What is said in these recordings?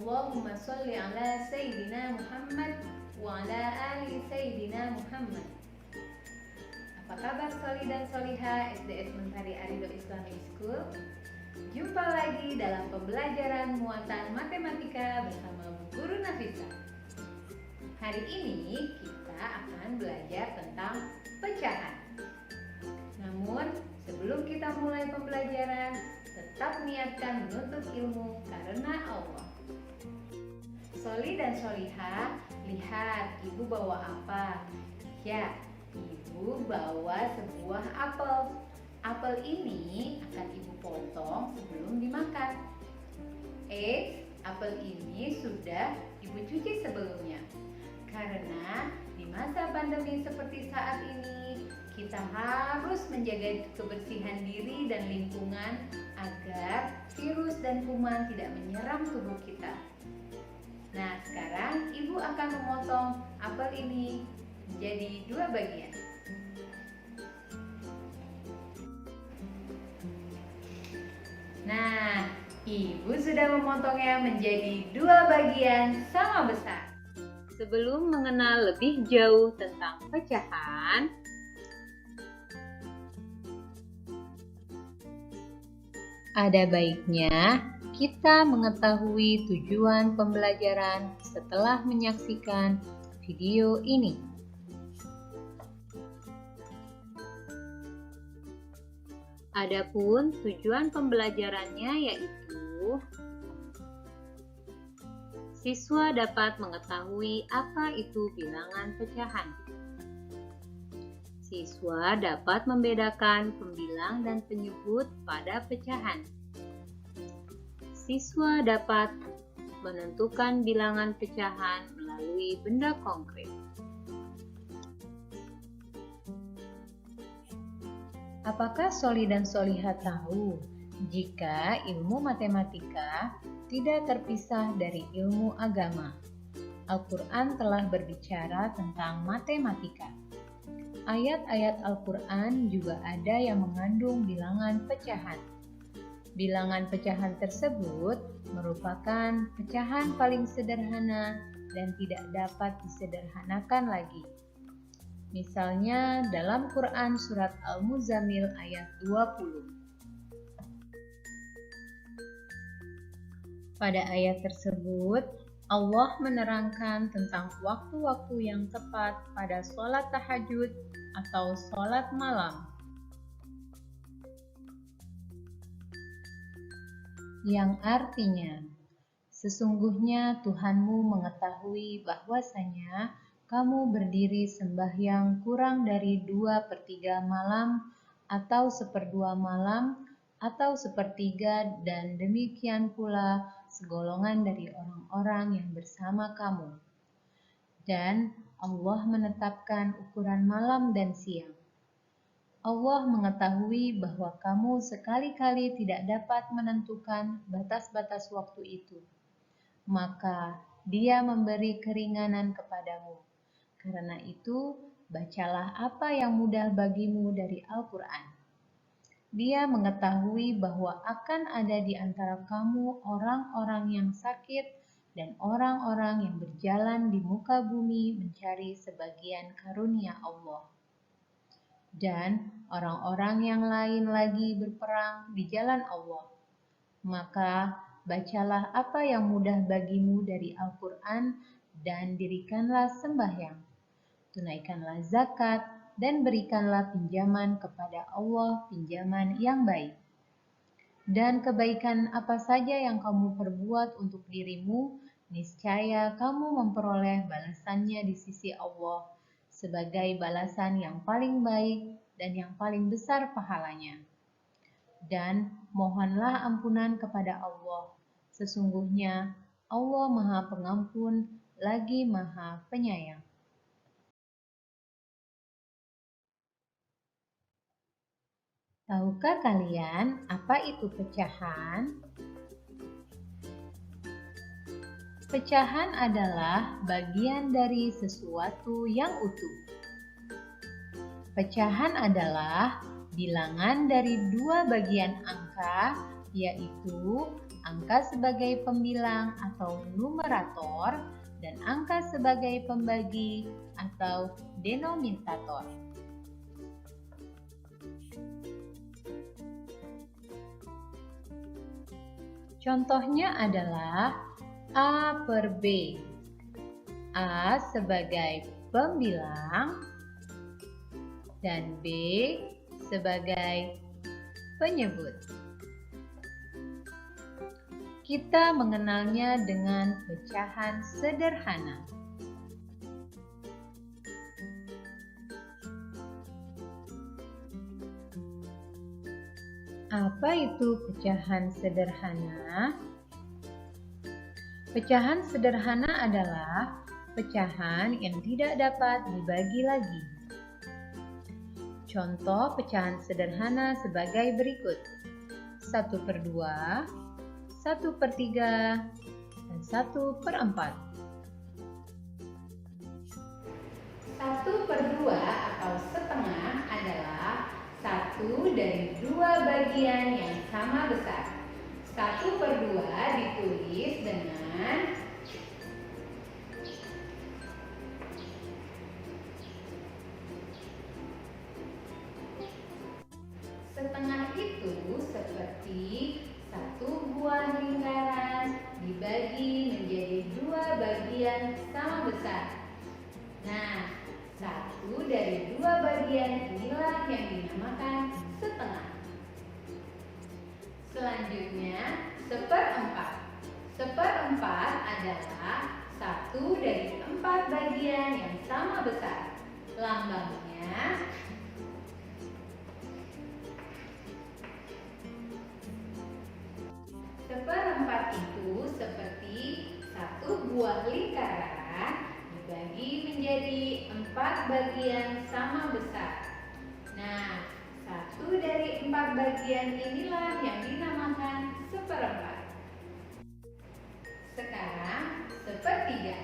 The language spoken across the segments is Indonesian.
Allahumma sholli ala Sayyidina Muhammad wa ala ali Sayyidina Muhammad. Apa kabar Soli dan Soliha SDS Mentari Arido Islamic School? Jumpa lagi dalam pembelajaran muatan matematika bersama Bu Guru Nafisa. Hari ini kita akan belajar tentang pecahan. Namun sebelum kita mulai pembelajaran, tetap niatkan menuntut ilmu karena Allah. Soli dan Soliha, lihat ibu bawa apa? Ya, ibu bawa sebuah apel. Apel ini akan ibu potong sebelum dimakan. Apel ini sudah ibu cuci sebelumnya. Karena di masa pandemi seperti saat ini, kita harus menjaga kebersihan diri dan lingkungan agar virus dan kuman tidak menyerang tubuh kita. Nah, sekarang ibu akan memotong apel ini menjadi 2 bagian. Nah, ibu sudah memotongnya menjadi 2 bagian sama besar. Sebelum mengenal lebih jauh tentang pecahan, ada baiknya kita mengetahui tujuan pembelajaran setelah menyaksikan video ini. Adapun tujuan pembelajarannya yaitu siswa dapat mengetahui apa itu bilangan pecahan. Siswa dapat membedakan pembilang dan penyebut pada pecahan. Siswa dapat menentukan bilangan pecahan melalui benda konkret. Apakah Soli dan Soliha tahu jika ilmu matematika tidak terpisah dari ilmu agama? Al-Quran telah berbicara tentang matematika. Ayat-ayat Al-Quran juga ada yang mengandung bilangan pecahan. Bilangan pecahan tersebut merupakan pecahan paling sederhana dan tidak dapat disederhanakan lagi. Misalnya dalam Quran surat Al-Muzammil ayat 20. Pada ayat tersebut, Allah menerangkan tentang waktu-waktu yang tepat pada sholat tahajud atau sholat malam. Yang artinya, sesungguhnya Tuhanmu mengetahui bahwasanya kamu berdiri sembahyang kurang dari 2/3 malam atau 1/2 malam atau 1/3 dan demikian pula segolongan dari orang-orang yang bersama kamu. Dan Allah menetapkan ukuran malam dan siang. Allah mengetahui bahwa kamu sekali-kali tidak dapat menentukan batas-batas waktu itu. Maka Dia memberi keringanan kepadamu. Karena itu, bacalah apa yang mudah bagimu dari Al-Quran. Dia mengetahui bahwa akan ada di antara kamu orang-orang yang sakit dan orang-orang yang berjalan di muka bumi mencari sebagian karunia Allah. Dan orang-orang yang lain lagi berperang di jalan Allah. Maka bacalah apa yang mudah bagimu dari Al-Quran dan dirikanlah sembahyang. Tunaikanlah zakat dan berikanlah pinjaman kepada Allah pinjaman yang baik. Dan kebaikan apa saja yang kamu perbuat untuk dirimu, niscaya kamu memperoleh balasannya di sisi Allah sebagai balasan yang paling baik dan yang paling besar pahalanya. Dan mohonlah ampunan kepada Allah. Sesungguhnya Allah Maha Pengampun lagi Maha Penyayang. Tahukah kalian apa itu pecahan? Pecahan adalah bagian dari sesuatu yang utuh. Pecahan adalah bilangan dari 2 bagian angka, yaitu angka sebagai pembilang atau numerator, dan angka sebagai pembagi atau denominator. Contohnya adalah A per B. A sebagai pembilang dan B sebagai penyebut. Kita mengenalnya dengan pecahan sederhana. Apa itu pecahan sederhana? Pecahan sederhana adalah pecahan yang tidak dapat dibagi lagi. Contoh pecahan sederhana sebagai berikut: 1/2, 1/3, dan 1/4. 1/2 atau setengah adalah 1 dari 2 bagian yang sama besar. 1/2 ditulis dengan setengah itu seperti satu buah lingkaran dibagi menjadi 2 bagian sama besar. Nah, 1 dari 2 bagian inilah yang dinamakan setengah. Selanjutnya, 1/4. 1/4 adalah 1 dari 4 bagian yang sama besar. Lambangnya seperempat itu seperti satu buah lingkaran dibagi menjadi 4 bagian sama besar. Nah, 1 dari 4 bagian inilah yang dinamakan seperempat. Sekarang, 1/3.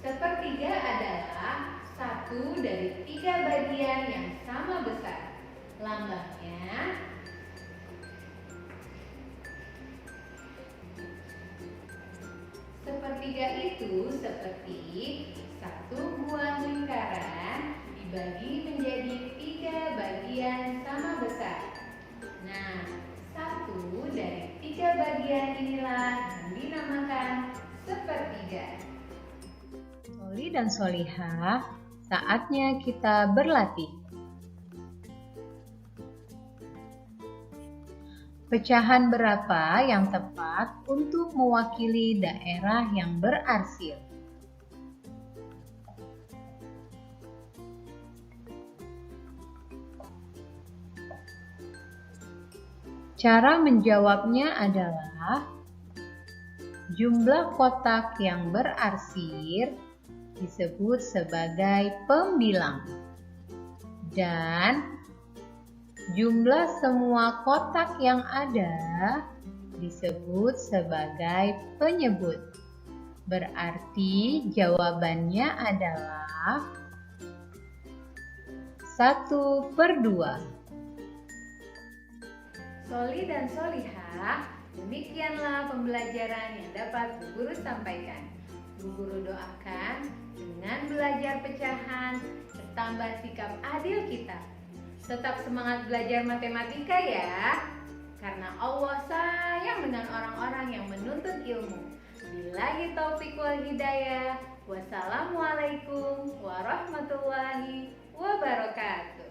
1/3 adalah 1 dari 3 bagian yang sama besar. Lambangnya sepertiga itu seperti satu buah lingkaran dibagi menjadi 3 bagian sama besar. Nah, 1 dari 3 bagian inilah yang dinamakan sepertiga. Soli dan Solihah, saatnya kita berlatih. Pecahan berapa yang tepat untuk mewakili daerah yang berarsir? Cara menjawabnya adalah jumlah kotak yang berarsir disebut sebagai pembilang dan jumlah semua kotak yang ada disebut sebagai penyebut. Berarti jawabannya adalah 1/2. Soli dan Solihah, demikianlah pembelajaran yang dapat Bu Guru sampaikan. Bu Guru doakan dengan belajar pecahan bertambah sikap adil kita. Tetap semangat belajar matematika ya, karena Allah sayang dengan orang-orang yang menuntut ilmu. Billahi taufiq wal hidayah. Wassalamualaikum warahmatullahi wabarakatuh.